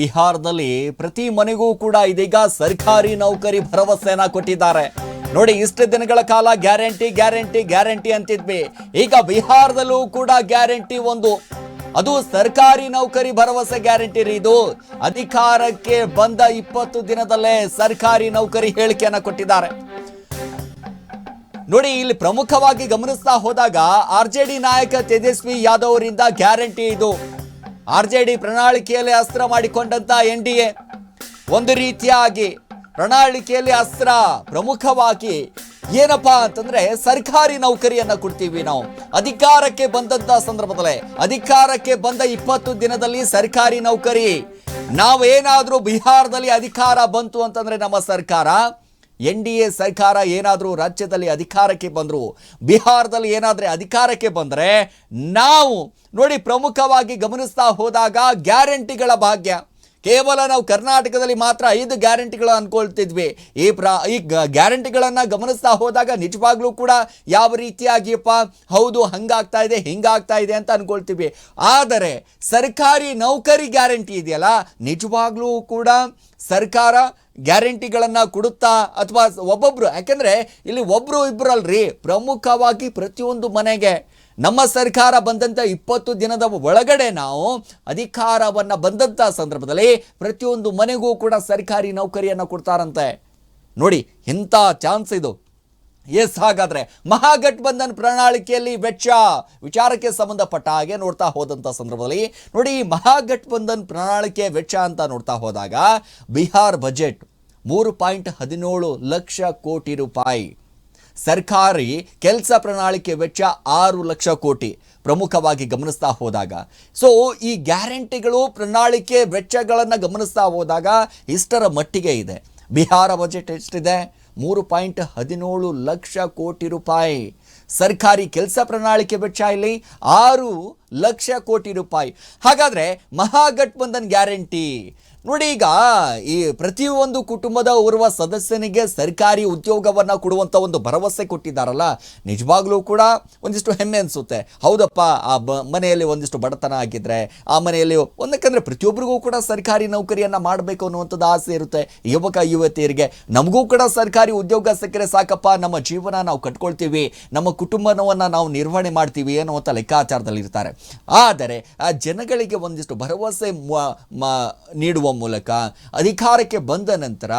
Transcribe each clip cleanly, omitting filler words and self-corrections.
ಬಿಹಾರದಲ್ಲಿ ಪ್ರತಿ ಮನೆಗೂ ಕೂಡ ಇದೀಗ ಸರ್ಕಾರಿ ನೌಕರಿ ಭರವಸೆಯನ್ನ ಕೊಟ್ಟಿದ್ದಾರೆ. ನೋಡಿ, ಇಷ್ಟು ದಿನಗಳ ಕಾಲ ಗ್ಯಾರಂಟಿ ಗ್ಯಾರಂಟಿ ಗ್ಯಾರಂಟಿ ಅಂತಿದ್ವಿ. ಈಗ ಬಿಹಾರದಲ್ಲೂ ಕೂಡ ಗ್ಯಾರಂಟಿ ಒಂದು, ಅದು ಸರ್ಕಾರಿ ನೌಕರಿ ಭರವಸೆ ಗ್ಯಾರಂಟಿ ರೀ. ಇದು ಅಧಿಕಾರಕ್ಕೆ ಬಂದ 20 ದಿನದಲ್ಲೇ ಸರ್ಕಾರಿ ನೌಕರಿ ಹೇಳಿಕೆಯನ್ನ ಕೊಟ್ಟಿದ್ದಾರೆ. ನೋಡಿ, ಇಲ್ಲಿ ಪ್ರಮುಖವಾಗಿ ಗಮನಿಸ್ತಾ ಹೋದಾಗ ಆರ್ಜೆಡಿ ನಾಯಕ ತೇಜಸ್ವಿ ಯಾದವ್ ಅವರಿಂದ ಗ್ಯಾರಂಟಿ ಇದು. ಆರ್ಜೆಡಿ ಪ್ರಣಾಳಿಕೆಯಲ್ಲಿ ಅಸ್ತ್ರ ಮಾಡಿಕೊಂಡಂತ ಎನ್ಡಿಎ ಒಂದು ರೀತಿಯಾಗಿ ಪ್ರಣಾಳಿಕೆಯಲ್ಲಿ ಅಸ್ತ್ರ ಪ್ರಮುಖವಾಗಿ ಏನಪ್ಪಾ ಅಂತಂದ್ರೆ ಸರ್ಕಾರಿ ನೌಕರಿಯನ್ನ ಕೊಡ್ತೀವಿ ನಾವು ಅಧಿಕಾರಕ್ಕೆ ಬಂದಂತ ಸಂದರ್ಭದಲ್ಲೇ. ಅಧಿಕಾರಕ್ಕೆ ಬಂದ 20 ದಿನದಲ್ಲಿ ಸರ್ಕಾರಿ ನೌಕರಿ. ನಾವೇನಾದ್ರೂ ಬಿಹಾರದಲ್ಲಿ ಅಧಿಕಾರ ಬಂತು ಅಂತಂದ್ರೆ ನಮ್ಮ ಸರ್ಕಾರ, ಎನ್ಡಿಎ ಸರ್ಕಾರ ಏನಾದರೂ ರಾಜ್ಯದಲ್ಲಿ ಅಧಿಕಾರಕ್ಕೆ ಬಂದರು, ಬಿಹಾರದಲ್ಲಿ ಏನಾದರೂ ಅಧಿಕಾರಕ್ಕೆ ಬಂದರೆ ನಾವು ನೋಡಿ ಪ್ರಮುಖವಾಗಿ ಗಮನಿಸ್ತಾ ಹೋದಾಗ ಗ್ಯಾರಂಟಿಗಳ ಭಾಗ್ಯ. ಕೇವಲ ನಾವು ಕರ್ನಾಟಕದಲ್ಲಿ ಮಾತ್ರ 5 ಗ್ಯಾರಂಟಿಗಳು ಅನ್ಕೊಳ್ತಿದ್ವಿ. ಈ ಗ್ಯಾರಂಟಿಗಳನ್ನು ಗಮನಿಸ್ತಾ ಹೋದಾಗ ನಿಜವಾಗ್ಲೂ ಕೂಡ ಯಾವ ರೀತಿಯಾಗಿಯಪ್ಪ ಹೌದು ಹಂಗಾಗ್ತಾ ಇದೆ ಹಿಂಗಾಗ್ತಾ ಇದೆ ಅಂತ ಅನ್ಕೊಳ್ತೀವಿ. ಆದರೆ ಸರ್ಕಾರಿ ನೌಕರಿ ಗ್ಯಾರಂಟಿ ಇದೆಯಲ್ಲ, ನಿಜವಾಗ್ಲೂ ಕೂಡ ಸರ್ಕಾರ ಗ್ಯಾರಂಟಿಗಳನ್ನು ಕೊಡುತ್ತಾ ಅಥವಾ ಒಬ್ಬೊಬ್ರು, ಯಾಕೆಂದ್ರೆ ಇಲ್ಲಿ ಒಬ್ರು ಇಬ್ರು ಅಲ್ರಿ, ಪ್ರಮುಖವಾಗಿ ಪ್ರತಿಯೊಂದು ಮನೆಗೆ ನಮ್ಮ ಸರ್ಕಾರ ಬಂದಂಥ 20 ದಿನದ ಒಳಗಡೆ ನಾವು ಅಧಿಕಾರವನ್ನು ಬಂದಂಥ ಸಂದರ್ಭದಲ್ಲಿ ಪ್ರತಿಯೊಂದು ಮನೆಗೂ ಕೂಡ ಸರ್ಕಾರಿ ನೌಕರಿಯನ್ನು ಕೊಡ್ತಾರಂತೆ. ನೋಡಿ ಎಂಥ ಚಾನ್ಸ್ ಇದು. ಎಸ್, ಹಾಗಾದ್ರೆ ಮಹಾಗಠಬಂಧನ್ ಪ್ರಣಾಳಿಕೆಯಲ್ಲಿ ವೆಚ್ಚ ವಿಚಾರಕ್ಕೆ ಸಂಬಂಧಪಟ್ಟ ಹಾಗೆ ನೋಡ್ತಾ ಹೋದಂಥ ಸಂದರ್ಭದಲ್ಲಿ ನೋಡಿ, ಮಹಾಗಠಬಂಧನ್ ಪ್ರಣಾಳಿಕೆ ವೆಚ್ಚ ಅಂತ ನೋಡ್ತಾ ಹೋದಾಗ ಬಿಹಾರ್ ಬಜೆಟ್ 3.17 ಲಕ್ಷ ಕೋಟಿ ರೂಪಾಯಿ, ಸರ್ಕಾರಿ ಕೆಲಸ ಪ್ರಣಾಳಿಕೆ ವೆಚ್ಚ 6 ಲಕ್ಷ ಕೋಟಿ ಪ್ರಮುಖವಾಗಿ ಗಮನಿಸ್ತಾ ಹೋದಾಗ. ಸೊ ಈ ಗ್ಯಾರಂಟಿಗಳು ಪ್ರಣಾಳಿಕೆ ವೆಚ್ಚಗಳನ್ನು ಗಮನಿಸ್ತಾ ಹೋದಾಗ ಇಷ್ಟರ ಮಟ್ಟಿಗೆ ಇದೆ. ಬಿಹಾರ ಬಜೆಟ್ ಎಷ್ಟಿದೆ? 3.17 ಲಕ್ಷ ಕೋಟಿ ರೂಪಾಯಿ. ಸರ್ಕಾರಿ ಕೆಲಸ ಪ್ರಣಾಳಿಕೆ ವೆಚ್ಚ ಇಲ್ಲಿ 6 ಲಕ್ಷ ಕೋಟಿ ರೂಪಾಯಿ. ಹಾಗಾದ್ರೆ ಮಹಾಗಠಬಂಧನ್ ಗ್ಯಾರಂಟಿ ನೋಡಿ, ಈಗ ಈ ಪ್ರತಿಯೊಂದು ಕುಟುಂಬದ ಓರ್ವ ಸದಸ್ಯನಿಗೆ ಸರ್ಕಾರಿ ಉದ್ಯೋಗವನ್ನು ಕೊಡುವಂಥ ಒಂದು ಭರವಸೆ ಕೊಟ್ಟಿದ್ದಾರಲ್ಲ, ನಿಜವಾಗ್ಲೂ ಕೂಡ ಒಂದಿಷ್ಟು ಹೆಮ್ಮೆ ಅನಿಸುತ್ತೆ. ಹೌದಪ್ಪ, ಆ ಮನೆಯಲ್ಲಿ ಒಂದಿಷ್ಟು ಬಡತನ ಆಗಿದ್ರೆ ಆ ಮನೆಯಲ್ಲಿ ಒಂದಕ್ಕಂದ್ರೆ ಪ್ರತಿಯೊಬ್ಬರಿಗೂ ಕೂಡ ಸರ್ಕಾರಿ ನೌಕರಿಯನ್ನು ಮಾಡಬೇಕು ಅನ್ನುವಂಥದ್ದು ಆಸೆ ಇರುತ್ತೆ ಯುವಕ ಯುವತಿಯರಿಗೆ. ನಮಗೂ ಕೂಡ ಸರ್ಕಾರಿ ಉದ್ಯೋಗ ಸಿಕ್ಕರೆ ಸಾಕಪ್ಪ, ನಮ್ಮ ಜೀವನ ನಾವು ಕಟ್ಕೊಳ್ತೀವಿ, ನಮ್ಮ ಕುಟುಂಬವನ್ನು ನಾವು ನಿರ್ವಹಣೆ ಮಾಡ್ತೀವಿ ಅನ್ನುವಂಥ ಲೆಕ್ಕಾಚಾರದಲ್ಲಿ ಇರ್ತಾರೆ. ಆದರೆ ಆ ಜನಗಳಿಗೆ ಒಂದಿಷ್ಟು ಭರವಸೆ ನೀಡುವ ಮೂಲಕ ಅಧಿಕಾರಕ್ಕೆ ಬಂದ ನಂತರ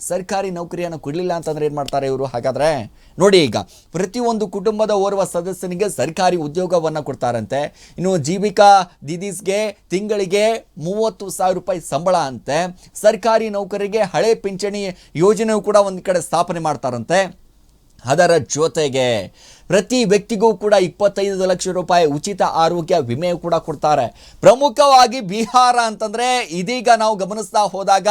ಸರ್ಕಾರಿ ನೌಕರಿಯನ್ನು ಕೊಡಲಿಲ್ಲ ಅಂತಂದ್ರೆ ಏನ್ ಮಾಡ್ತಾರೆ ಇವರು? ಹಾಗಾದ್ರೆ ನೋಡಿ, ಈಗ ಪ್ರತಿಯೊಂದು ಕುಟುಂಬದ ಓರ್ವ ಸದಸ್ಯನಿಗೆ ಸರ್ಕಾರಿ ಉದ್ಯೋಗವನ್ನು ಕೊಡ್ತಾರಂತೆ. ಇನ್ನು ಜೀವಿಕಾ ದೀದೀಸ್ಗೆ ತಿಂಗಳಿಗೆ 30,000 ರೂಪಾಯಿ ಸಂಬಳ ಅಂತೆ. ಸರ್ಕಾರಿ ನೌಕರಿಗೆ ಹಳೆ ಪಿಂಚಣಿ ಯೋಜನೆಯು ಕೂಡ ಒಂದು ಕಡೆ ಸ್ಥಾಪನೆ ಮಾಡ್ತಾರಂತೆ. ಅದರ ಜೊತೆಗೆ ಪ್ರತಿ ವ್ಯಕ್ತಿಗೂ ಕೂಡ 25 ಲಕ್ಷ ರೂಪಾಯಿ ಉಚಿತ ಆರೋಗ್ಯ ವಿಮೆ ಕೂಡ ಕೊಡ್ತಾರೆ. ಪ್ರಮುಖವಾಗಿ ಬಿಹಾರ ಅಂತಂದ್ರೆ ಇದೀಗ ನಾವು ಗಮನಿಸ್ತಾ ಹೋದಾಗ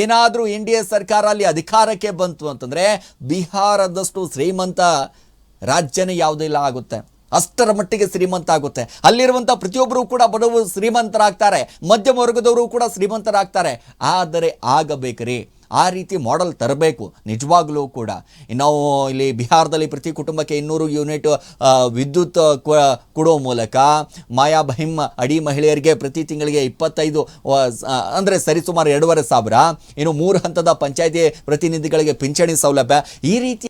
ಏನಾದರೂ ಎನ್ಡಿಎ ಸರ್ಕಾರ ಅಲ್ಲಿ ಅಧಿಕಾರಕ್ಕೆ ಬಂತು ಅಂತಂದ್ರೆ ಬಿಹಾರದಷ್ಟು ಶ್ರೀಮಂತ ರಾಜ್ಯನೇ ಯಾವುದಿಲ್ಲ ಆಗುತ್ತೆ. ಅಷ್ಟರ ಮಟ್ಟಿಗೆ ಶ್ರೀಮಂತ ಆಗುತ್ತೆ. ಅಲ್ಲಿರುವಂಥ ಪ್ರತಿಯೊಬ್ಬರು ಕೂಡ ಬಡವರು ಶ್ರೀಮಂತರಾಗ್ತಾರೆ, ಮಧ್ಯಮ ವರ್ಗದವರು ಕೂಡ ಶ್ರೀಮಂತರಾಗ್ತಾರೆ. ಆದರೆ ಆಗಬೇಕ್ರಿ, ಆ ರೀತಿ ಮಾಡೆಲ್ ತರಬೇಕು ನಿಜವಾಗ್ಲೂ ಕೂಡ. ನಾವು ಇಲ್ಲಿ ಬಿಹಾರದಲ್ಲಿ ಪ್ರತಿ ಕುಟುಂಬಕ್ಕೆ 200 ಯೂನಿಟ್ ವಿದ್ಯುತ್ ಕೊಡೋ ಮೂಲಕ ಮಾಯಾ ಬಹಿಮ್ ಅಡಿ ಮಹಿಳೆಯರಿಗೆ ಪ್ರತಿ ತಿಂಗಳಿಗೆ 25 ಅಂದರೆ ಸರಿಸುಮಾರು 2,500. ಇನ್ನು 3 ಹಂತದ ಪಂಚಾಯತಿ ಪ್ರತಿನಿಧಿಗಳಿಗೆ ಪಿಂಚಣಿ ಸೌಲಭ್ಯ. ಈ ರೀತಿ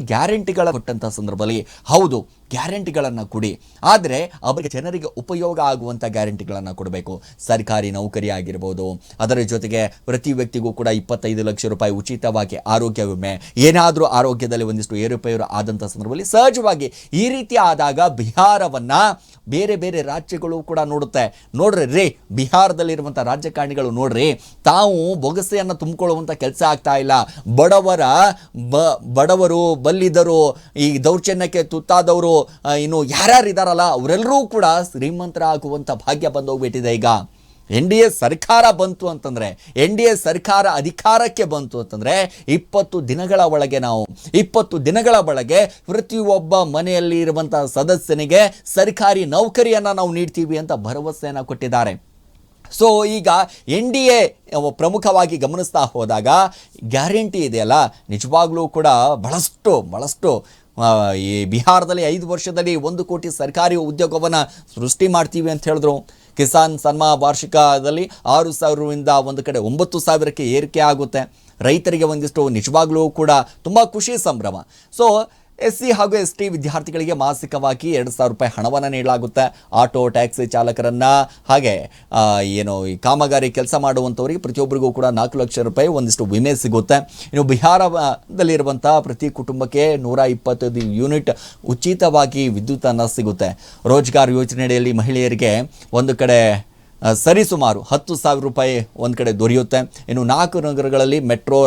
ಗ್ಯಾರಂಟಿಗಳ ಕೊಟ್ಟಂತ ಸಂದರ್ಭದಲ್ಲಿ ಹೌದು ಗ್ಯಾರಂಟಿಗಳನ್ನು ಕೊಡಿ, ಆದರೆ ಅವರಿಗೆ ಜನರಿಗೆ ಉಪಯೋಗ ಆಗುವಂಥ ಗ್ಯಾರಂಟಿಗಳನ್ನು ಕೊಡಬೇಕು. ಸರ್ಕಾರಿ ನೌಕರಿ ಆಗಿರ್ಬೋದು, ಅದರ ಜೊತೆಗೆ ಪ್ರತಿ ವ್ಯಕ್ತಿಗೂ ಕೂಡ 25 ಲಕ್ಷ ರೂಪಾಯಿ ಉಚಿತವಾಗಿ ಆರೋಗ್ಯ ವಿಮೆ. ಏನಾದರೂ ಆರೋಗ್ಯದಲ್ಲಿ ಒಂದಿಷ್ಟು ಏರುಪೇರು ಆದಂಥ ಸಂದರ್ಭದಲ್ಲಿ ಸಹಜವಾಗಿ ಈ ರೀತಿ ಆದಾಗ ಬಿಹಾರವನ್ನು ಬೇರೆ ಬೇರೆ ರಾಜ್ಯಗಳು ಕೂಡ ನೋಡುತ್ತೆ. ನೋಡ್ರಿ ರೀ, ಬಿಹಾರದಲ್ಲಿರುವಂಥ ರಾಜಕಾರಣಿಗಳು ನೋಡ್ರಿ, ತಾವು ಬೊಗಸೆಯನ್ನು ತುಂಬಿಕೊಳ್ಳುವಂಥ ಕೆಲಸ ಆಗ್ತಾ ಇಲ್ಲ. ಬಡವರು ಬಲ್ಲಿದರು, ಈ ದೌರ್ಜನ್ಯಕ್ಕೆ ತುತ್ತಾದವರು, ಇನ್ನು ಯಾರ್ಯಾರು ಇದಾರಲ್ಲ ಅವರೆಲ್ಲರೂ ಕೂಡ ಶ್ರೀಮಂತರಾಗುವಂಥ ಭಾಗ್ಯ ಬಂದೋಗ್ಬಿಟ್ಟಿದೆ. ಈಗ ಎನ್ಡಿಎ ಸರ್ಕಾರ ಬಂತು ಅಂತಂದ್ರೆ, ಎನ್ಡಿಎ ಸರ್ಕಾರ ಅಧಿಕಾರಕ್ಕೆ ಬಂತು ಅಂತಂದ್ರೆ 20 ದಿನಗಳ ಒಳಗೆ ಪ್ರತಿಯೊಬ್ಬ ಮನೆಯಲ್ಲಿ ಇರುವಂತಹ ಸದಸ್ಯನಿಗೆ ಸರ್ಕಾರಿ ನೌಕರಿಯನ್ನು ನಾವು ನೀಡ್ತೀವಿ ಅಂತ ಭರವಸೆಯನ್ನು ಕೊಟ್ಟಿದ್ದಾರೆ. ಸೊ ಈಗ ಎನ್ಡಿಎ ಪ್ರಮುಖವಾಗಿ ಗಮನಿಸ್ತಾ ಹೋದಾಗ ಗ್ಯಾರಂಟಿ ಇದೆಯಲ್ಲ, ನಿಜವಾಗ್ಲೂ ಕೂಡ ಬಹಳಷ್ಟು ಈ ಬಿಹಾರದಲ್ಲಿ 5 ವರ್ಷದಲ್ಲಿ 1 ಕೋಟಿ ಸರ್ಕಾರಿ ಉದ್ಯೋಗವನ್ನು ಸೃಷ್ಟಿ ಮಾಡ್ತೀವಿ ಅಂತ ಹೇಳಿದ್ರು. ಕಿಸಾನ್ ಸನ್ಮಾನ್ ವಾರ್ಷಿಕದಲ್ಲಿ 6,000ರಿಂದ ಒಂದು ಕಡೆ 9,000ಕ್ಕೆ ಏರಿಕೆ ಆಗುತ್ತೆ. ರೈತರಿಗೆ ಒಂದಿಷ್ಟು ನಿಜವಾಗ್ಲೂ ಕೂಡ ತುಂಬ ಖುಷಿ ಸಂಭ್ರಮ. ಸೊ SC ಹಾಗೂ ST ವಿದ್ಯಾರ್ಥಿಗಳಿಗೆ ಮಾಸಿಕವಾಗಿ 2,000 ರೂಪಾಯಿ ಹಣವನ್ನು ನೀಡಲಾಗುತ್ತೆ. ಆಟೋ ಟ್ಯಾಕ್ಸಿ ಚಾಲಕರನ್ನು ಹಾಗೆ ಈ ಕಾಮಗಾರಿ ಕೆಲಸ ಮಾಡುವಂಥವರಿಗೆ ಪ್ರತಿಯೊಬ್ಬರಿಗೂ ಕೂಡ 4 ಲಕ್ಷ ರೂಪಾಯಿ ಒಂದಿಷ್ಟು ವಿಮೆ ಸಿಗುತ್ತೆ. ಇನ್ನು ಬಿಹಾರದಲ್ಲಿರುವಂಥ ಪ್ರತಿ ಕುಟುಂಬಕ್ಕೆ 125 ಯೂನಿಟ್ ಉಚಿತವಾಗಿ ವಿದ್ಯುತ್ತನ್ನು ಸಿಗುತ್ತೆ. ರೋಜ್ಗಾರ್ ಯೋಜನೆಯಡಿಯಲ್ಲಿ ಮಹಿಳೆಯರಿಗೆ ಒಂದು ಕಡೆ ಸರಿಸುಮಾರು 10,000 ರೂಪಾಯಿ ಒಂದು ಕಡೆ ದೊರೆಯುತ್ತೆ. ಇನ್ನು 4 ನಗರಗಳಲ್ಲಿ ಮೆಟ್ರೋ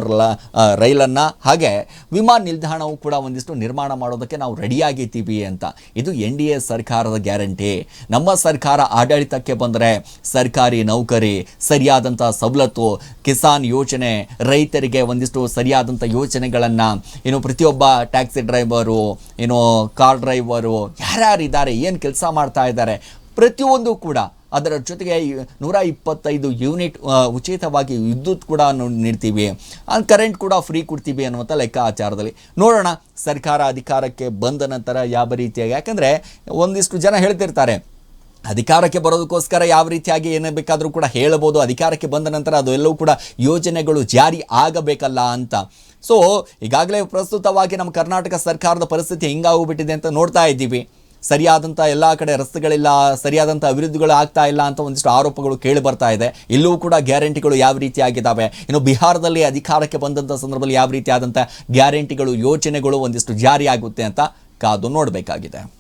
ರೈಲನ್ನು ಹಾಗೆ ವಿಮಾನ ನಿಲ್ದಾಣವು ಕೂಡ ಒಂದಿಷ್ಟು ನಿರ್ಮಾಣ ಮಾಡೋದಕ್ಕೆ ನಾವು ರೆಡಿಯಾಗಿದ್ದೀವಿ ಅಂತ. ಇದು NDA ಸರ್ಕಾರದ ಗ್ಯಾರಂಟಿ. ನಮ್ಮ ಸರ್ಕಾರ ಆಡಳಿತಕ್ಕೆ ಬಂದರೆ ಸರ್ಕಾರಿ ನೌಕರಿ, ಸರಿಯಾದಂಥ ಸವಲತ್ತು, ಕಿಸಾನ್ ಯೋಜನೆ, ರೈತರಿಗೆ ಒಂದಿಷ್ಟು ಸರಿಯಾದಂಥ ಯೋಜನೆಗಳನ್ನು, ಇನ್ನು ಪ್ರತಿಯೊಬ್ಬ ಟ್ಯಾಕ್ಸಿ ಡ್ರೈವರು, ಕಾರ್ ಡ್ರೈವರು ಯಾರ್ಯಾರಿದ್ದಾರೆ, ಏನು ಕೆಲಸ ಮಾಡ್ತಾ ಇದ್ದಾರೆ, ಪ್ರತಿಯೊಂದು ಕೂಡ ಅದರ ಜೊತೆಗೆ 125 ಯೂನಿಟ್ ಉಚಿತವಾಗಿ ವಿದ್ಯುತ್ ಕೂಡ ನೀಡ್ತೀವಿ, ಕರೆಂಟ್ ಕೂಡ ಫ್ರೀ ಕೊಡ್ತೀವಿ ಅನ್ನುವಂಥ ಲೆಕ್ಕಾಚಾರದಲ್ಲಿ ನೋಡೋಣ ಸರ್ಕಾರ ಅಧಿಕಾರಕ್ಕೆ ಬಂದ ನಂತರ ಯಾವ ರೀತಿಯಾಗಿ. ಯಾಕಂದರೆ ಒಂದಿಷ್ಟು ಜನ ಹೇಳ್ತಿರ್ತಾರೆ ಅಧಿಕಾರಕ್ಕೆ ಬರೋದಕ್ಕೋಸ್ಕರ ಯಾವ ರೀತಿಯಾಗಿ ಏನೇ ಬೇಕಾದರೂ ಕೂಡ ಹೇಳಬಹುದು, ಅಧಿಕಾರಕ್ಕೆ ಬಂದ ನಂತರ ಅದು ಎಲ್ಲವೂ ಕೂಡ ಯೋಜನೆಗಳು ಜಾರಿ ಆಗಬೇಕಲ್ಲ ಅಂತ. ಸೊ ಈಗಾಗಲೇ ಪ್ರಸ್ತುತವಾಗಿ ನಮ್ಮ ಕರ್ನಾಟಕ ಸರ್ಕಾರದ ಪರಿಸ್ಥಿತಿ ಹಿಂಗಾಗೋಗ್ಬಿಟ್ಟಿದೆ ಅಂತ ನೋಡ್ತಾ ಇದ್ದೀವಿ. ಸರಿಯಾದಂಥ ಎಲ್ಲ ಕಡೆ ರಸ್ತೆಗಳಿಲ್ಲ, ಸರಿಯಾದಂಥ ಅಭಿವೃದ್ಧಿಗಳು ಆಗ್ತಾ ಇಲ್ಲ ಅಂತ ಒಂದಿಷ್ಟು ಆರೋಪಗಳು ಕೇಳಿ ಬರ್ತಾ ಇದೆ. ಇಲ್ಲೂ ಕೂಡ ಗ್ಯಾರಂಟಿಗಳು ಯಾವ ರೀತಿಯಾಗಿದ್ದಾವೆ, ಇನ್ನು ಬಿಹಾರದಲ್ಲಿ ಅಧಿಕಾರಕ್ಕೆ ಬಂದಂಥ ಸಂದರ್ಭದಲ್ಲಿ ಯಾವ ರೀತಿಯಾದಂಥ ಗ್ಯಾರಂಟಿಗಳು ಯೋಜನೆಗಳು ಒಂದಿಷ್ಟು ಜಾರಿಯಾಗುತ್ತೆ ಅಂತ ಕಾದು ನೋಡಬೇಕಾಗಿದೆ.